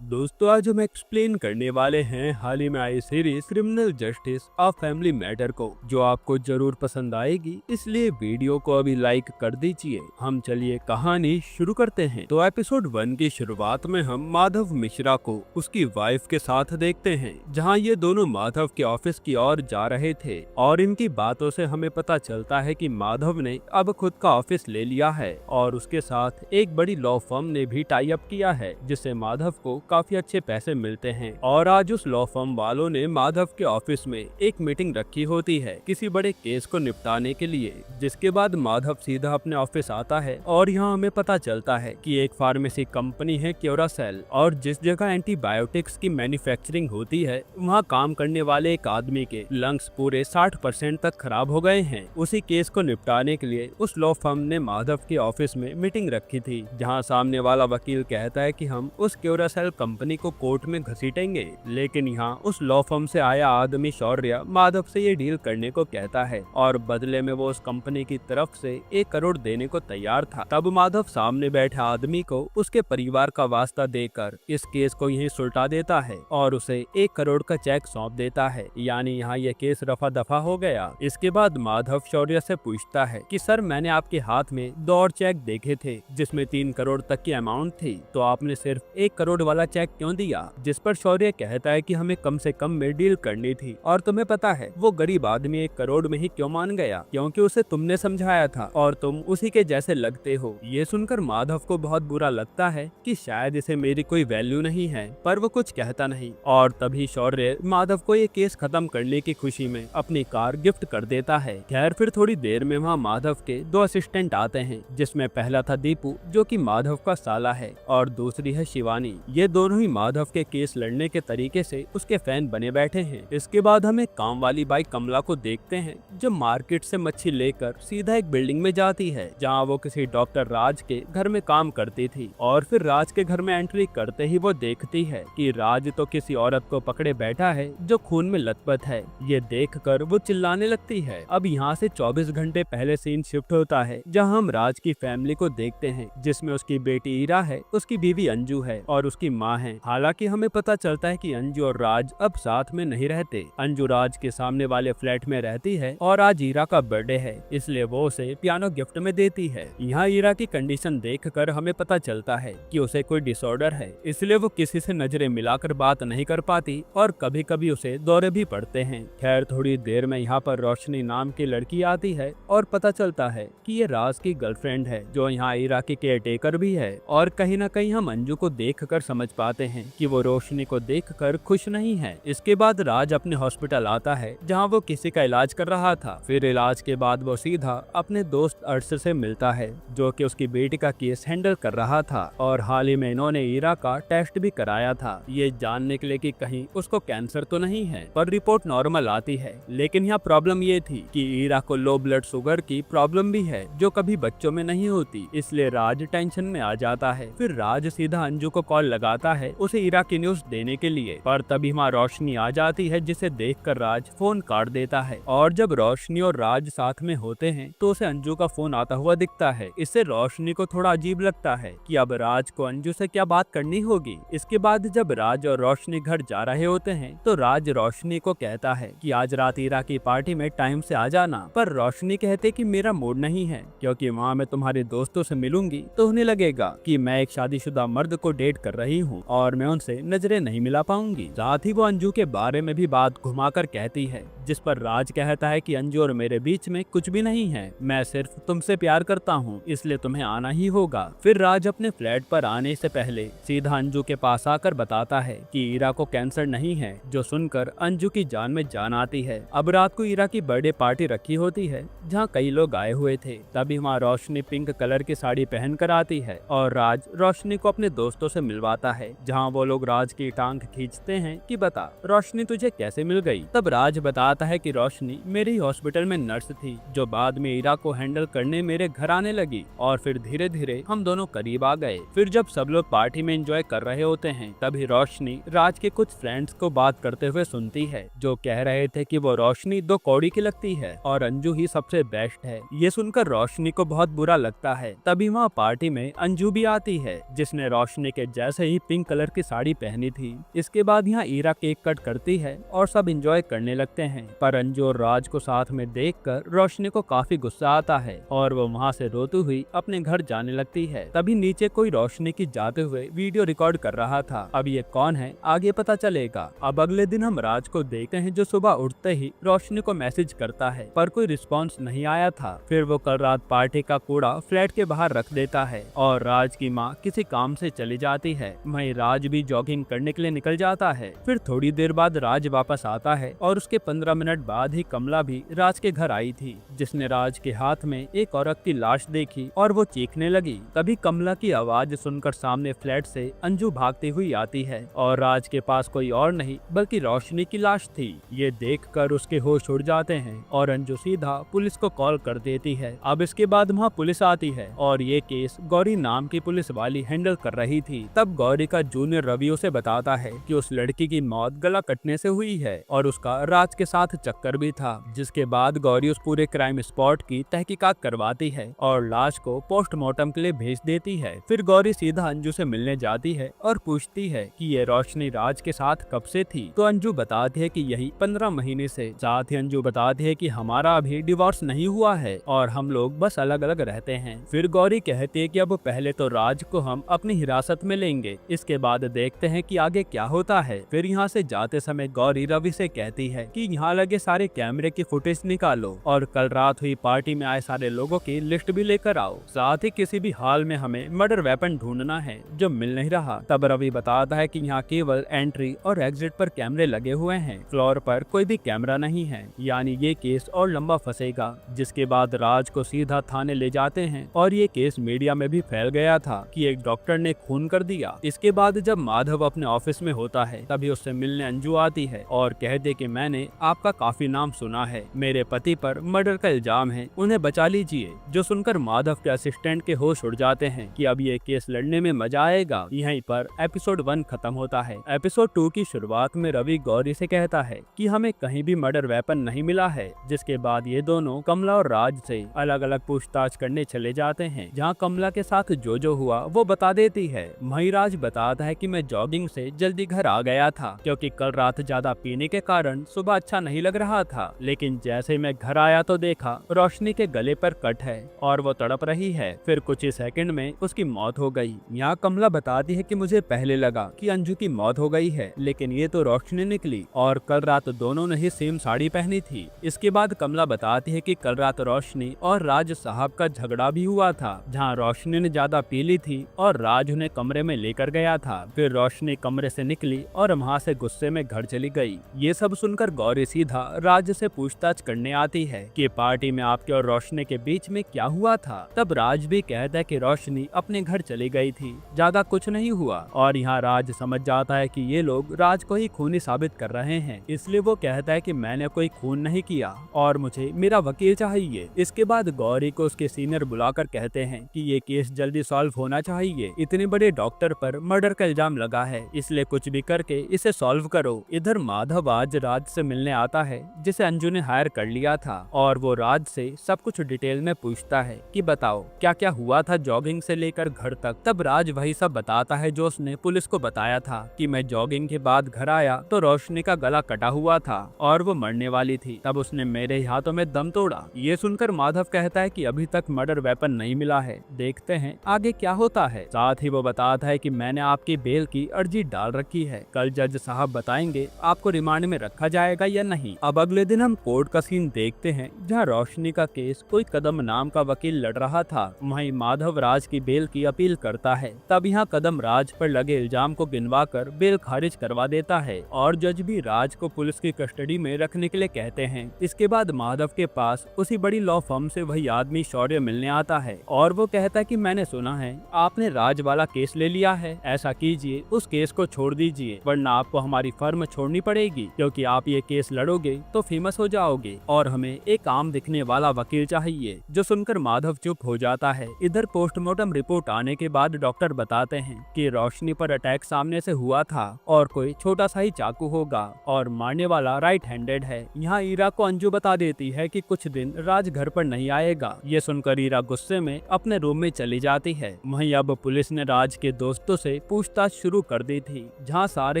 दोस्तों, आज हम एक्सप्लेन करने वाले हैं हाल ही में आई series Criminal Justice a Family Matter को, जो आपको जरूर पसंद आएगी। इसलिए वीडियो को अभी लाइक कर दीजिए। हम चलिए कहानी शुरू करते हैं। तो एपिसोड 1 की शुरुआत में हम माधव मिश्रा को उसकी वाइफ के साथ देखते हैं, जहां ये दोनों माधव के ऑफिस की ओर जा रहे थे। और इनकी बातों से हमें पता चलता है कि माधव ने अब खुद का ऑफिस ले लिया है और उसके साथ एक बड़ी लॉ फर्म ने भी टाई अप किया है, जिससे माधव को काफी अच्छे पैसे मिलते हैं। और आज उस लॉ फर्म वालों ने माधव के ऑफिस में एक मीटिंग रखी होती है किसी बड़े केस को निपटाने के लिए। जिसके बाद माधव सीधा अपने ऑफिस आता है और यहाँ हमें पता चलता है कि एक फार्मेसी कंपनी है क्योरासेल, और जिस जगह एंटीबायोटिक्स की मैन्युफैक्चरिंग होती है वहाँ काम करने वाले एक आदमी के लंग्स पूरे 60% तक खराब हो गए हैं। उसी केस को निपटाने के लिए उस लॉ फर्म ने माधव के ऑफिस में मीटिंग रखी थी, जहाँ सामने वाला वकील कहता है कि हम उस क्योरासेल कंपनी को कोर्ट में घसीटेंगे। लेकिन यहाँ उस लॉ फर्म से आया आदमी शौर्य माधव से ये डील करने को कहता है और बदले में वो उस कंपनी की तरफ से 1 करोड़ देने को तैयार था। तब माधव सामने बैठे आदमी को उसके परिवार का वास्ता देकर इस केस को यहीं सुलटा देता है और उसे 1 करोड़ का चेक सौंप देता है। यानी यहाँ ये केस रफा दफा हो गया। इसके बाद माधव शौर्य से पूछता है कि सर, मैंने आपके हाथ में 2 और चेक देखे थे जिसमें 3 करोड़ तक की अमाउंट थी, तो आपने सिर्फ 1 करोड़ वाला चेक क्यों दिया? जिस पर शौर्य कहता है कि हमें कम से कम में डील करनी थी, और तुम्हें पता है वो गरीब आदमी 1 करोड़ में ही क्यों मान गया? क्योंकि उसे तुमने समझाया था और तुम उसी के जैसे लगते हो। ये सुनकर माधव को बहुत बुरा लगता है कि शायद इसे मेरी कोई वैल्यू नहीं है, पर वो कुछ कहता नहीं। और तभी शौर्य माधव को ये केस खत्म करने की खुशी में अपनी कार गिफ्ट कर देता है। खैर, फिर थोड़ी देर में वहाँ माधव के 2 असिस्टेंट आते हैं, जिसमें पहला था दीपू, जो कि माधव का साला है, और दूसरी है शिवानी। ये दोनों ही माधव के केस लड़ने के तरीके से उसके फैन बने बैठे हैं। इसके बाद हम एक काम वाली बाई कमला को देखते हैं, जो मार्केट से मच्छी लेकर सीधा एक बिल्डिंग में जाती है, जहाँ वो किसी डॉक्टर राज के घर में काम करती थी। और फिर राज के घर में एंट्री करते ही वो देखती है कि राज तो किसी औरत को पकड़े बैठा है जो खून में लथपथ है। ये देखकर वो चिल्लाने लगती है। अब यहाँ से 24 घंटे पहले सीन शिफ्ट होता है, जहाँ हम राज की फैमिली को देखते हैं, जिसमें उसकी बेटी ईरा है, उसकी बीवी अंजू है और उसकी माँ है। हालांकि हमें पता चलता है कि अंजू और राज अब साथ में नहीं रहते। अंजू राज के सामने वाले फ्लैट में रहती है और आज ईरा का बर्थडे है, इसलिए वो उसे पियानो गिफ्ट में देती है। यहाँ ईरा की कंडीशन देखकर हमें पता चलता है कि उसे कोई डिसऑर्डर है, इसलिए वो किसी से नजरें मिलाकर बात नहीं कर पाती और कभी कभी उसे दौरे भी पड़ते हैं। खैर, थोड़ी देर में यहाँ पर रोशनी नाम की लड़की आती है और पता चलता है कि ये राज की गर्लफ्रेंड है, जो यहाँ ईरा की केयरटेकर भी है। और कहीं ना कहीं हम अंजू को देखकर समझ पाते हैं कि वो रोशनी को देखकर खुश नहीं है। इसके बाद राज अपने हॉस्पिटल आता है, जहाँ वो किसी का इलाज कर रहा था। फिर इलाज के बाद वो सीधा अपने दोस्त अर्श से मिलता है, जो कि उसकी बेटी का केस हैंडल कर रहा था। और हाल ही में इन्होंने ईरा का टेस्ट भी कराया था, ये जानने के लिए कि कहीं उसको कैंसर तो नहीं है, पर रिपोर्ट नॉर्मल आती है। लेकिन यहाँ प्रॉब्लम ये थी कि ईरा को लो ब्लड शुगर की प्रॉब्लम भी है, जो कभी बच्चों में नहीं होती, इसलिए राज टेंशन में आ जाता है। फिर राज सीधा अंजू को कॉल लगाता है उसे ईरा की न्यूज देने के लिए, पर तभी वहाँ रोशनी आ जाती है, जिसे देखकर राज फोन काट देता है। और जब रोशनी और राज साथ में होते हैं तो उसे अंजू का फोन आता हुआ दिखता है। इससे रोशनी को थोड़ा अजीब लगता है कि अब राज को अंजू से क्या बात करनी होगी। इसके बाद जब राज और रोशनी घर जा रहे होते हैं तो राज रोशनी को कहता है कि आज रात ईरा की पार्टी में टाइम से आ जाना, पर रोशनी कहते कि मेरा मूड नहीं है, क्योंकि वहाँ मैं तुम्हारे दोस्तों से मिलूंगी तो उन्हें लगेगा कि मैं एक शादीशुदा मर्द को डेट कर रही हूँ और मैं उनसे नजरें नहीं मिला पाऊंगी। साथ ही वो अंजू के बारे में भी बात घुमाकर कहती है, जिस पर राज कहता है कि अंजू और मेरे बीच में कुछ भी नहीं है, मैं सिर्फ तुमसे प्यार करता हूँ, इसलिए तुम्हें आना ही होगा। फिर राज अपने फ्लैट पर आने से पहले सीधा अंजू के पास आकर बताता है कि ईरा को कैंसर नहीं है, जो सुनकर अंजू की जान में जान आती है। अब रात को ईरा की बर्थडे पार्टी रखी होती है, जहाँ कई लोग आए हुए थे। तभी वहाँ रोशनी पिंक कलर की साड़ी पहन कर आती है और राज रोशनी को अपने दोस्तों से मिलवाता है, जहाँ वो लोग राज की टांग खींचते हैं कि बता रोशनी तुझे कैसे मिल गई। तब राज बताता बताता है कि रोशनी मेरे ही हॉस्पिटल में नर्स थी जो बाद में इरा को हैंडल करने मेरे घर आने लगी और फिर धीरे धीरे हम दोनों करीब आ गए। फिर जब सब लोग पार्टी में एंजॉय कर रहे होते हैं तभी रोशनी राज के कुछ फ्रेंड्स को बात करते हुए सुनती है जो कह रहे थे कि वो रोशनी 2 कौड़ी की लगती है और अंजू ही सबसे बेस्ट है। ये सुनकर रोशनी को बहुत बुरा लगता है। तभी वहाँ पार्टी में अंजू भी आती है जिसने रोशनी के जैसे ही पिंक कलर की साड़ी पहनी थी। इसके बाद यहाँ ईरा केक कट करती है और सब एंजॉय करने लगते हैं, पर अंजू और राज को साथ में देखकर रोशनी को काफी गुस्सा आता है और वो वहाँ से रोती हुई अपने घर जाने लगती है। तभी नीचे कोई रोशनी की जाते हुए वीडियो रिकॉर्ड कर रहा था। अब ये कौन है आगे पता चलेगा। अब अगले दिन हम राज को देखते हैं जो सुबह उठते ही रोशनी को मैसेज करता है पर कोई रिस्पॉन्स नहीं आया था। फिर वो कल रात पार्टी का कूड़ा फ्लैट के बाहर रख देता है और राज की माँ किसी काम से चली जाती है। वहीं राज भी जॉगिंग करने के लिए निकल जाता है। फिर थोड़ी देर बाद राज वापस आता है और उसके 15 मिनट बाद ही कमला भी राज के घर आई थी जिसने राज के हाथ में एक औरत की लाश देखी और वो चीखने लगी। तभी कमला की आवाज सुनकर सामने फ्लैट से अंजू भागती हुई आती है और राज के पास कोई और नहीं बल्कि रोशनी की लाश थी। ये देखकर उसके होश उड़ जाते हैं और अंजू सीधा पुलिस को कॉल कर देती है। अब इसके बाद वहाँ पुलिस आती है और ये केस गौरी नाम की पुलिस वाली हैंडल कर रही थी। तब गौरी का जूनियर रवि उसे बताता है कि उस लड़की की मौत गला कटने से हुई है और उसका राज के साथ चक्कर भी था। जिसके बाद गौरी उस पूरे क्राइम स्पॉट की तहकीकात करवाती है और लाश को पोस्टमार्टम के लिए भेज देती है। फिर गौरी सीधा अंजू से मिलने जाती है और पूछती है कि ये रोशनी राज के साथ कब से थी। तो अंजू बताती है कि यही 15 महीने से। साथ ही अंजू बताती है कि हमारा अभी डिवोर्स नहीं हुआ है और हम लोग बस अलग अलग रहते हैं। फिर गौरी कहती है कि अब पहले तो राज को हम अपनी हिरासत में लेंगे, इसके बाद देखते हैं कि आगे क्या होता है। फिर यहाँ से जाते समय गौरी रवि से कहती है कि यहाँ लगे सारे कैमरे की फुटेज निकालो और कल रात हुई पार्टी में आए सारे लोगों की लिस्ट भी लेकर आओ। साथ ही किसी भी हाल में हमें मर्डर वेपन ढूंढना है जो मिल नहीं रहा। तब रवि बताता है कि यहाँ केवल एंट्री और एग्जिट पर कैमरे लगे हुए हैं, फ्लोर पर कोई भी कैमरा नहीं है, यानी ये केस और लंबा फंसेगा। जिसके बाद राज को सीधा थाने ले जाते हैं और ये केस मीडिया में भी फैल गया था कि एक डॉक्टर ने खून कर दिया। इसके बाद जब माधव अपने ऑफिस में होता है तभी उससे मिलने अंजू आती है और कहते कि मैंने आपका काफी नाम सुना है, मेरे पति पर मर्डर का इल्जाम है, उन्हें बचा लीजिए। जो सुनकर माधव के असिस्टेंट के होश उड़ जाते हैं कि अब ये केस लड़ने में मजा आएगा। यहीं पर एपिसोड 1 खत्म होता है। एपिसोड 2 की शुरुआत में रवि गौरी से कहता है कि हमें कहीं भी मर्डर वेपन नहीं मिला है। जिसके बाद ये दोनों कमला और राज से अलग अलग पूछताछ करने चले जाते हैं, जहाँ कमला के साथ जो हुआ वो बता देती है। वहीं राज बताता है कि मैं जॉगिंग से जल्दी घर आ गया था क्योंकि कल रात ज्यादा पीने के कारण सुबह अच्छा नहीं लग रहा था, लेकिन जैसे मैं घर आया तो देखा रोशनी के गले पर कट है और वो तड़प रही है। फिर कुछ ही सेकंड में उसकी मौत हो गई। यहाँ कमला बताती है कि मुझे पहले लगा कि अंजू की मौत हो गई है, लेकिन ये तो रोशनी निकली और कल रात दोनों ने ही सेम साड़ी पहनी थी। इसके बाद कमला बताती है कि कल रात रोशनी और राज साहब का झगड़ा भी हुआ था, जहाँ रोशनी ने ज्यादा पी ली थी और राज उन्हें कमरे में लेकर गया था। फिर रोशनी कमरे से निकली और वहाँ से गुस्से में घर चली गई। ये सब सुनकर गौरी सीधा राज से पूछताछ करने आती है कि पार्टी में आपके और रोशनी के बीच में क्या हुआ था। तब राज भी कहता है कि रोशनी अपने घर चली गई थी, ज्यादा कुछ नहीं हुआ। और यहाँ राज समझ जाता है कि ये लोग राज को ही खूनी साबित कर रहे हैं, इसलिए वो कहता है कि मैंने कोई खून नहीं किया और मुझे मेरा वकील चाहिए। इसके बाद गौरी को उसके सीनियर बुलाकर कहते हैं कि ये केस जल्दी सॉल्व होना चाहिए, इतने बड़े डॉक्टर पर मर्डर का इल्जाम लगा है, इसलिए कुछ भी करके इसे सॉल्व करो। इधर माधव आज राज से मिलने आता है जिसे अंजू ने हायर कर लिया था और वो राज से सब कुछ डिटेल में पूछता है कि बताओ क्या क्या हुआ था जॉगिंग से लेकर घर तक। तब राज वही सब बताता है जो उसने पुलिस को बताया था कि मैं जॉगिंग के बाद घर आया तो रोशनी का गला कटा हुआ था और वो मरने वाली थी, तब उसने मेरे हाथों में दम तोड़ा। ये सुनकर माधव कहता है कि अभी तक मर्डर वेपन नहीं मिला है, देखते हैं आगे क्या होता है। साथ ही वो बताता है कि मैंने आपकी बेल की अर्जी डाल रखी है, कल जज साहब बताएंगे आपको रिमांड में रखा जाएगा या नहीं। अब अगले दिन हम कोर्ट का सीन देखते हैं जहाँ रोशनी का केस कोई कदम नाम का वकील लड़ रहा था। वहीं माधव राज की बेल की अपील करता है। तब यहाँ कदम राज पर लगे इल्जाम को गिनवाकर बेल खारिज करवा देता है और जज भी राज को पुलिस की कस्टडी में रखने के लिए कहते हैं। इसके बाद माधव के पास उसी बड़ी लॉ फर्म से वही आदमी शौर्य मिलने आता है और वो कहता है कि मैंने सुना है आपने राज वाला केस ले लिया है, ऐसा कीजिए उस केस को छोड़ दीजिए वरना आपको हमारी फर्म छोड़नी पड़ेगी क्योंकि आप ये केस लड़ोगे तो फेमस हो जाओगे और हमें एक आम दिखने वाला वकील चाहिए। जो सुनकर माधव चुप हो जाता है। इधर पोस्टमार्टम रिपोर्ट आने के बाद डॉक्टर बताते हैं कि रोशनी पर अटैक सामने से हुआ था और कोई छोटा सा ही चाकू होगा और मारने वाला राइट हैंडेड है। यहाँ ईरा को अंजू बता देती है कि कुछ दिन राज घर पर नहीं आएगा। ये सुनकर ईरा गुस्से में अपने रूम में चली जाती है। वहीं अब पुलिस ने राज के दोस्तों से पूछताछ शुरू कर दी थी, जहाँ सारे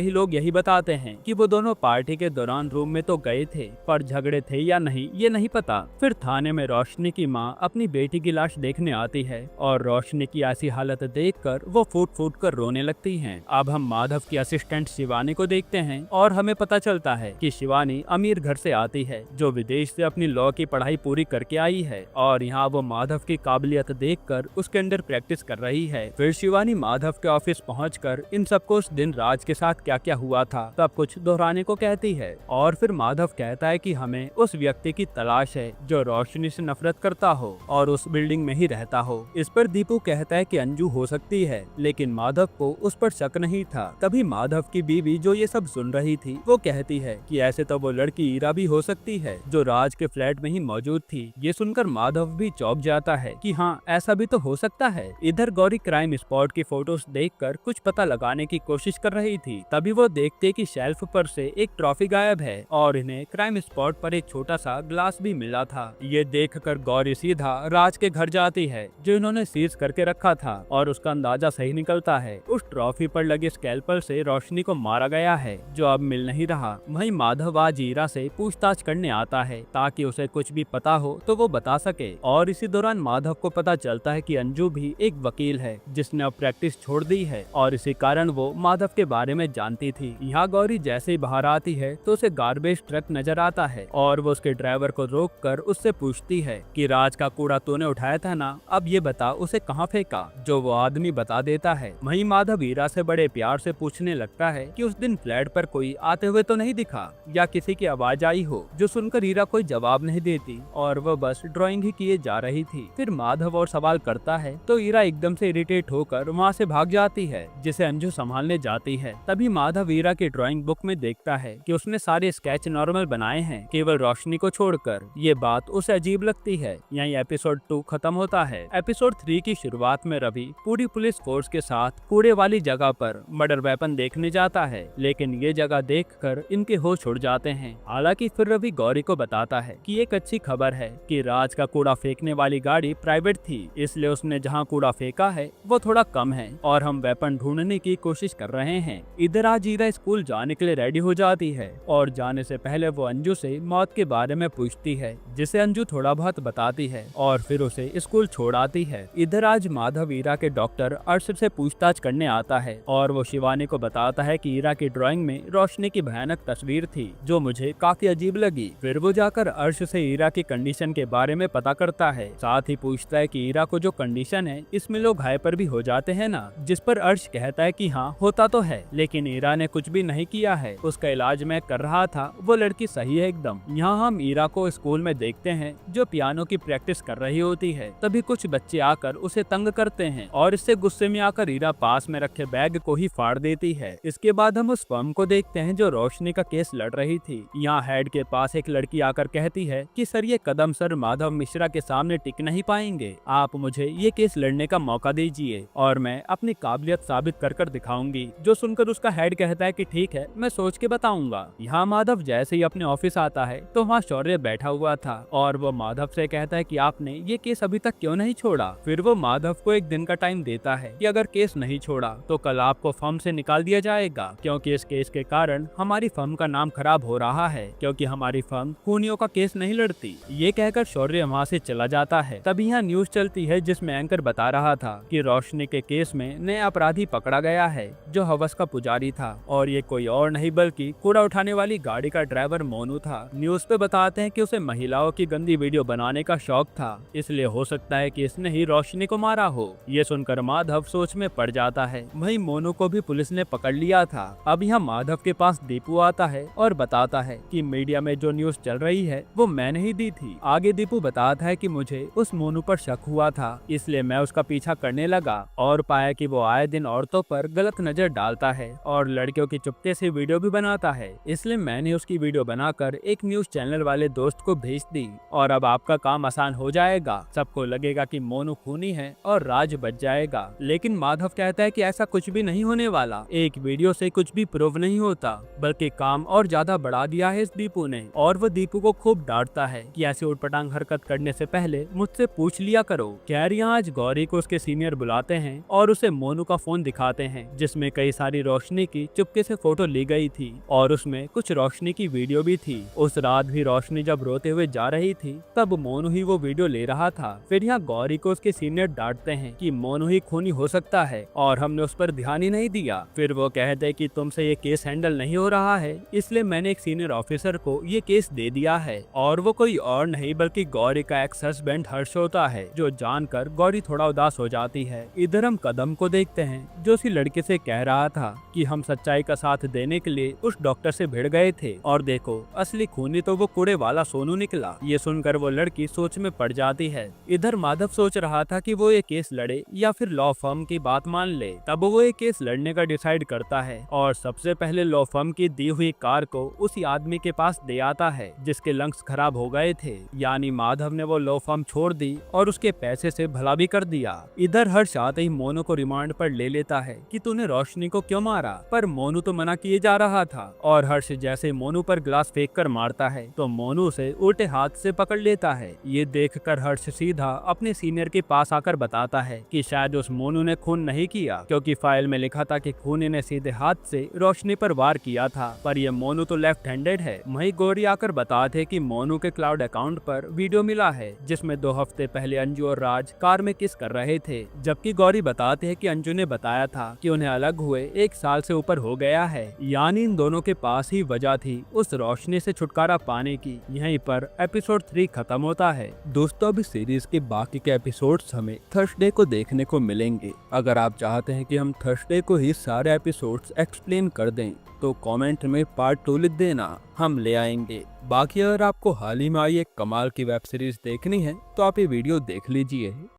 ही लोग यही बताते हैं कि वो दोनों पार्टी के दौरान रूम में तो गए थे, पर झगड़े थे या नहीं ये नहीं पता। फिर थाने में रोशनी की माँ अपनी बेटी की लाश देखने आती है और रोशनी की ऐसी हालत देखकर वो फूट फूट कर रोने लगती हैं। अब हम माधव की असिस्टेंट शिवानी को देखते हैं और हमें पता चलता है कि शिवानी अमीर घर से आती है, जो विदेश से अपनी लॉ की पढ़ाई पूरी करके आई है और यहाँ वो माधव की काबिलियत देखकर उसके अंदर प्रैक्टिस कर रही है। फिर शिवानी माधव के ऑफिस पहुंचकर इन सबको उस दिन राज के साथ क्या क्या हुआ था सब कुछ दोहराने को कहती है और फिर माधव कहता है कि हमें उस व्यक्ति की तलाश है जो रोशनी से नफरत करता हो और उस बिल्डिंग में ही रहता हो। इस पर दीपू कहता है कि अंजू हो सकती है, लेकिन माधव को उस पर शक नहीं था। तभी माधव की बीवी जो ये सब सुन रही थी वो कहती है कि ऐसे तो वो लड़की ईरा भी हो सकती है जो राज के फ्लैट में ही मौजूद थी। ये सुनकर माधव भी चौंक जाता है कि हाँ ऐसा भी तो हो सकता है। इधर गौरी क्राइम स्पॉट की फोटोज देखकर कुछ पता लगाने की कोशिश कर रही थी। तभी वो देखते कि शेल्फ पर से एक ट्रॉफी गायब है और इन्हें क्राइम स्पॉट पर एक छोटा सा ग्लास भी मिला था। ये देखकर गौरी सीधा राज के घर जाती है जो इन्होंने सीज करके रखा था और उसका अंदाजा सही निकलता है। उस ट्रॉफी पर लगे स्कैल्पल से रोशनी को मारा गया है जो अब मिल नहीं रहा। वहीं माधव आज ईरा से पूछताछ करने आता है ताकि उसे कुछ भी पता हो तो वो बता सके और इसी दौरान माधव को पता चलता है कि अंजू भी एक वकील है जिसने अब प्रैक्टिस छोड़ दी है और इसी कारण वो माधव के बारे में जानती थी। यहाँ गौरी जैसे ही बाहर आती है तो उसे गार्बेज ट्रक नजर आता है और वो उसके ड्राइवर को रोककर उससे पूछती है कि राज का कूड़ा तूने उठाया था ना, अब ये बता उसे कहाँ फेंका। जो वो आदमी बता देता है। वहीं माधव ईरा से बड़े प्यार से पूछने लगता है कि उस दिन फ्लैट पर कोई आते हुए तो नहीं दिखा या किसी की आवाज आई हो। जो सुनकर ईरा कोई जवाब नहीं देती और वो बस ड्राइंग ही किए जा रही थी। फिर माधव और सवाल करता है तो ईरा एकदम से इरिटेट होकर वहाँ से भाग जाती है, जिसे अंजू संभालने जाती है। तभी माधव ईरा की ड्राइंग बुक में देखता है कि उसने सारे स्केच नॉर्मल बनाए हैं केवल रोशनी को छोड़कर। ये बात उसे अजीब लगती है। यहीं एपिसोड 2 खत्म होता है। एपिसोड 3 की शुरुआत में रवि पूरी पुलिस फोर्स के साथ कूड़े वाली जगह पर मर्डर वेपन देखने जाता है, लेकिन ये जगह देखकर इनके होश उड़ जाते हैं। हालांकि फिर रवि गौरी को बताता है कि एक अच्छी खबर है कि राज का कूड़ा फेंकने वाली गाड़ी प्राइवेट थी, इसलिए उसने जहाँ कूड़ा फेंका है वो थोड़ा कम है और हम वेपन ढूंढने की कोशिश कर रहे हैं। इधर आज ईरा स्कूल जाने के लिए रेडी हो जाती है और जाने से पहले वो अंजू से मौत के बारे में पूछती है, जिसे अंजू थोड़ा बहुत बताती है और फिर उसे स्कूल छोड़ आती है। इधर आज माधव ईरा के डॉक्टर अर्श से पूछताछ करने आता है और वो शिवानी को बताता है कि ईरा की ड्राइंग में रोशनी की भयानक तस्वीर थी जो मुझे काफी अजीब लगी। फिर वो जाकर अर्श से ईरा की कंडीशन के बारे में पता करता है, साथ ही पूछता है कि ईरा को जो कंडीशन है इसमें लोग हाइपर भी हो जाते हैं ना, जिस पर अर्श कहता है कि हाँ होता तो है, लेकिन ईरा ने कुछ भी नहीं किया है, उसका इलाज मैं कर रहा था, वो लड़की सही है एकदम। यहाँ हम ईरा को स्कूल में देखते हैं जो पियानो की प्रैक्टिस कर रही होती है। तभी कुछ बच्चे आकर उसे तंग करते हैं और इससे गुस्से में आकर ईरा पास में रखे बैग को ही फाड़ देती है। इसके बाद हम उस फर्म को देखते हैं जो रोशनी का केस लड़ रही थी। यहाँ हेड के पास एक लड़की आकर कहती है कि सर ये कदम सर माधव मिश्रा के सामने टिक नहीं पाएंगे, आप मुझे ये केस लड़ने का मौका दीजिए और मैं अपनी काबिलियत साबित कर दिखाऊंगी। जो सुनकर उसका हेड कहता है कि ठीक है मैं सोच के बताऊंगा। यहाँ माधव जैसे ही अपने ऑफिस आता है तो वहाँ शौर्य बैठा हुआ था और वो माधव से कहता है कि आपने ये केस अभी तक क्यों नहीं छोड़ा। फिर वो माधव को एक दिन का टाइम देता है कि अगर केस नहीं छोड़ा तो कल आपको फर्म से निकाल दिया जाएगा, क्योंकि इस केस के कारण हमारी फर्म का नाम खराब हो रहा है, क्योंकि हमारी फर्म खूनियों का केस नहीं लड़ती। ये कहकर शौर्य वहाँ से चला जाता है। तभी यहाँ न्यूज चलती है जिसमें एंकर बता रहा था कि रोशनी के केस में नया अपराधी पकड़ा गया है जो हवस का पुजारी था और ये कोई और नहीं बल्कि कूड़ा उठाने वाली गाड़ी का ड्राइवर मोनू था। न्यूज पे बताते हैं कि उसे महिलाओं की गंदी वीडियो बनाने का शौक था, इसलिए हो सकता है कि इसने ही रोशनी को मारा हो। ये सुनकर माधव सोच में पड़ जाता है। वहीं मोनू को भी पुलिस ने पकड़ लिया था। अब यहाँ माधव के पास दीपू आता है और बताता है कि मीडिया में जो न्यूज चल रही है वो मैंने ही दी थी। आगे दीपू बताता है कि मुझे उस मोनू पर शक हुआ था, इसलिए मैं उसका पीछा करने लगा और पाया कि वो आए दिन औरतों पर गलत नजर डालता है और लड़कियों की चुपके से वीडियो भी बनाता है, इसलिए मैंने उसकी की वीडियो बनाकर एक न्यूज चैनल वाले दोस्त को भेज दी और अब आपका काम आसान हो जाएगा। सबको लगेगा कि मोनू खूनी है और राज बच जाएगा। लेकिन माधव कहता है कि ऐसा कुछ भी नहीं होने वाला। एक वीडियो से कुछ भी प्रूव नहीं होता, बल्कि काम और ज्यादा बढ़ा दिया है इस दीपू ने। और वो दीपू को खूब डांटता है कि ऐसी उटपटांग हरकत करने से पहले मुझसे पूछ लिया करो। खैर यहाँ आज गौरी को उसके सीनियर बुलाते हैं और उसे मोनू का फोन दिखाते हैं, जिसमें कई सारी रोशनी की चुपके से फोटो ली गई थी और उसमें कुछ रोशनी की वीडियो भी थी। उस रात भी रोशनी जब रोते हुए जा रही थी तब मोनू ही वो वीडियो ले रहा था। फिर यहाँ गौरी को उसके सीनियर डांटते हैं कि मोनू ही खूनी हो सकता है और हमने उस पर ध्यान ही नहीं दिया। फिर वो कहते हैं कि तुमसे ये केस हैंडल नहीं हो रहा है, इसलिए मैंने एक सीनियर ऑफिसर को ये केस दे दिया है। और वो कोई और नहीं बल्कि गौरी का एक्स हस्बैंड हर्ष होता है, जो जानकर गौरी थोड़ा उदास हो जाती है। इधर हम कदम को देखते हैं जो उसी लड़के से कह रहा था कि हम सच्चाई का साथ देने के लिए उस डॉक्टर से भिड़ गए थे और देखो असली खूनी तो वो कूड़े वाला सोनू निकला। ये सुनकर वो लड़की सोच में पड़ जाती है। इधर माधव सोच रहा था कि वो ये केस लड़े या फिर लॉ फर्म की बात मान ले। तब वो ये केस लड़ने का डिसाइड करता है और सबसे पहले लॉ फर्म की दी हुई कार को उसी आदमी के पास दे आता है जिसके लंग्स खराब हो गए थे। यानी माधव ने वो लॉ फर्म छोड़ दी और उसके पैसे से भला भी कर दिया। इधर हर्ष आते ही मोनू को रिमांड पर ले लेता है कि तूने रोशनी को क्यों मारा, पर मोनू तो मना किए जा रहा था। और हर्ष जैसे मोनू पर ग्लास फेंक कर मारता है तो मोनू उसे उल्टे हाथ से पकड़ लेता है। ये देखकर हर्ष सीधा अपने सीनियर के पास आकर बताता है कि शायद उस मोनू ने खून नहीं किया, क्योंकि फाइल में लिखा था कि खूनी ने सीधे हाथ से रोशनी पर वार किया था, पर ये मोनू तो लेफ्ट हैंडेड है। वहीं गौरी आकर बताते कि मोनू के क्लाउड अकाउंट पर वीडियो मिला है जिसमें 2 हफ्ते पहले अंजू और राज कार में किस कर रहे थे, जबकि गौरी बताते हैं कि अंजू ने बताया था कि उन्हें अलग हुए 1 साल से ऊपर हो गया है। यानी इन दोनों के पास ही वजह थी उस रोशनी से छुटकारा पाने की। यहीं पर एपिसोड 3 खत्म होता है। दोस्तों अभी सीरीज के बाकी के एपिसोड्स हमें थर्सडे को देखने को मिलेंगे। अगर आप चाहते हैं कि हम थर्सडे को ही सारे एपिसोड्स एक्सप्लेन कर दें तो कमेंट में पार्ट 2 लिख देना, हम ले आएंगे। बाकी अगर आपको हाल ही में आई एक कमाल की वेब सीरीज देखनी है तो आप ये वीडियो देख लीजिए।